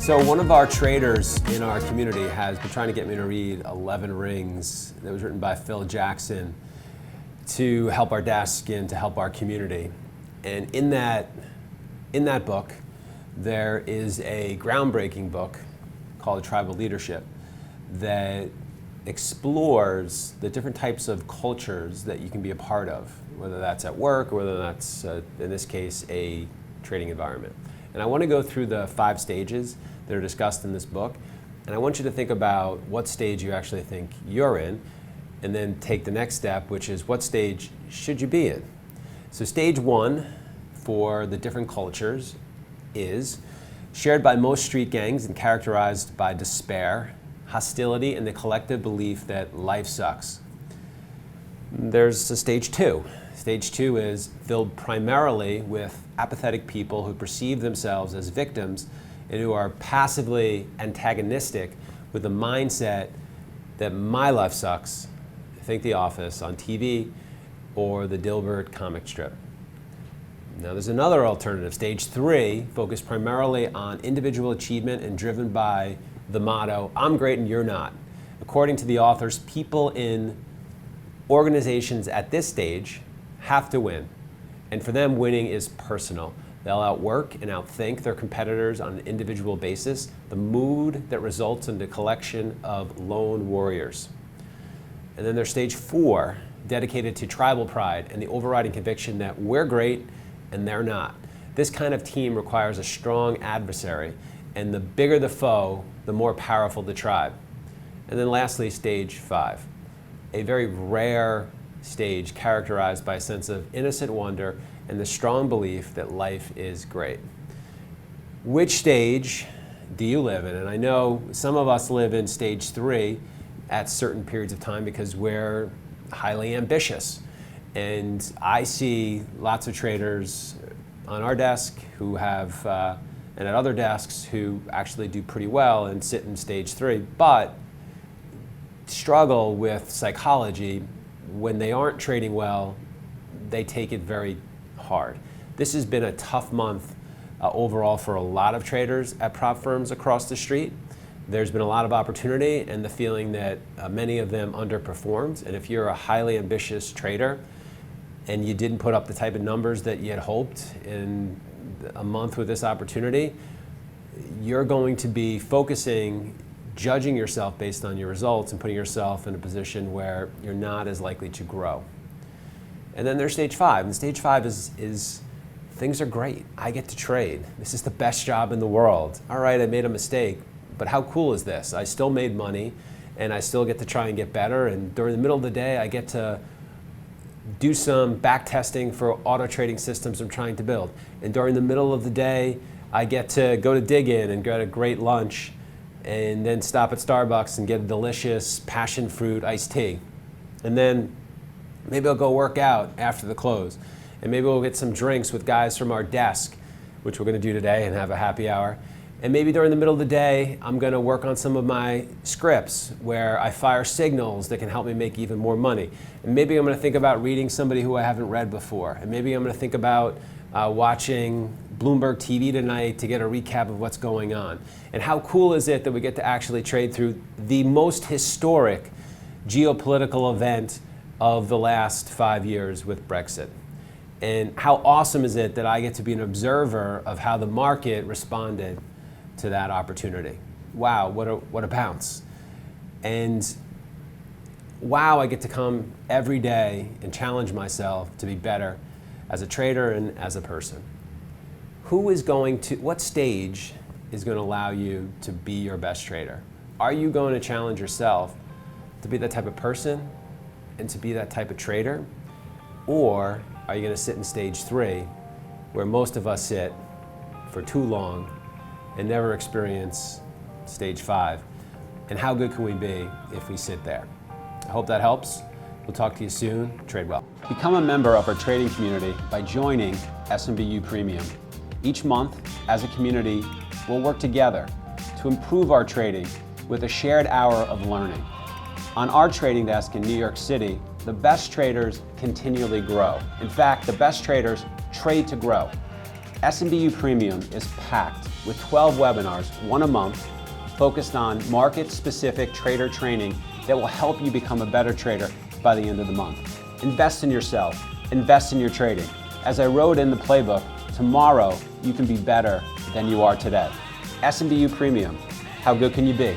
So one of our traders in our community has been trying to get me to read 11 Rings that was written by Phil Jackson to help our desk and to help our community. And in that book, there is a groundbreaking book called Tribal Leadership that explores the different types of cultures that you can be a part of, whether that's at work or whether that's, in this case, a trading environment. And I want to go through the 5 stages that are discussed in this book, and I want you to think about what stage you actually think you're in, and then take the next step, which is what stage should you be in. So stage 1 for the different cultures is shared by most street gangs and characterized by despair, hostility, and the collective belief that life sucks. There's a stage 2. Stage 2 is filled primarily with apathetic people who perceive themselves as victims and who are passively antagonistic with the mindset that my life sucks. Think The Office on TV or the Dilbert comic strip. Now there's another alternative, stage 3, focused primarily on individual achievement and driven by the motto, I'm great and you're not. According to the authors, people in organizations at this stage have to win. And for them, winning is personal. They'll outwork and outthink their competitors on an individual basis, the mood that results in the collection of lone warriors. And then there's stage 4, dedicated to tribal pride and the overriding conviction that we're great and they're not. This kind of team requires a strong adversary, and the bigger the foe, the more powerful the tribe. And then lastly, stage 5, a very rare stage characterized by a sense of innocent wonder and the strong belief that life is great. Which stage do you live in? And I know some of us live in stage 3 at certain periods of time because we're highly ambitious. And I see lots of traders on our desk who have, and at other desks who actually do pretty well and sit in stage 3, but struggle with psychology. When they aren't trading well, they take it very hard. This has been a tough month overall for a lot of traders at prop firms across the street. There's been a lot of opportunity and the feeling that many of them underperformed. And if you're a highly ambitious trader and you didn't put up the type of numbers that you had hoped in a month with this opportunity, you're going to be judging yourself based on your results and putting yourself in a position where you're not as likely to grow. And then there's stage 5, and stage 5 is things are great. I get to trade. This is the best job in the world. All right, I made a mistake, but how cool is this? I still made money, and I still get to try and get better, and during the middle of the day, I get to do some back testing for auto trading systems I'm trying to build. And during the middle of the day, I get to go to Dig In and get a great lunch, and then stop at Starbucks and get a delicious passion fruit iced tea. And then maybe I'll go work out after the close. And maybe we'll get some drinks with guys from our desk, which we're gonna do today and have a happy hour. And maybe during the middle of the day, I'm gonna work on some of my scripts where I fire signals that can help me make even more money. And maybe I'm gonna think about reading somebody who I haven't read before. And maybe I'm gonna think about watching Bloomberg TV tonight to get a recap of what's going on. And how cool is it that we get to actually trade through the most historic geopolitical event of the last 5 years with Brexit? And how awesome is it that I get to be an observer of how the market responded to that opportunity? Wow, what a bounce. And wow, I get to come every day and challenge myself to be better as a trader and as a person. What stage is going to allow you to be your best trader? Are you going to challenge yourself to be that type of person and to be that type of trader? Or are you going to sit in stage 3, where most of us sit for too long and never experience stage 5? And how good can we be if we sit there? I hope that helps. We'll talk to you soon. Trade well. Become a member of our trading community by joining SMBU Premium. Each month, as a community, we'll work together to improve our trading with a shared hour of learning. On our trading desk in New York City, the best traders continually grow. In fact, the best traders trade to grow. SMBU Premium is packed with 12 webinars, one a month, focused on market-specific trader training that will help you become a better trader by the end of the month. Invest in yourself, invest in your trading. As I wrote in the playbook, tomorrow you can be better than you are today. SMBU Premium, how good can you be?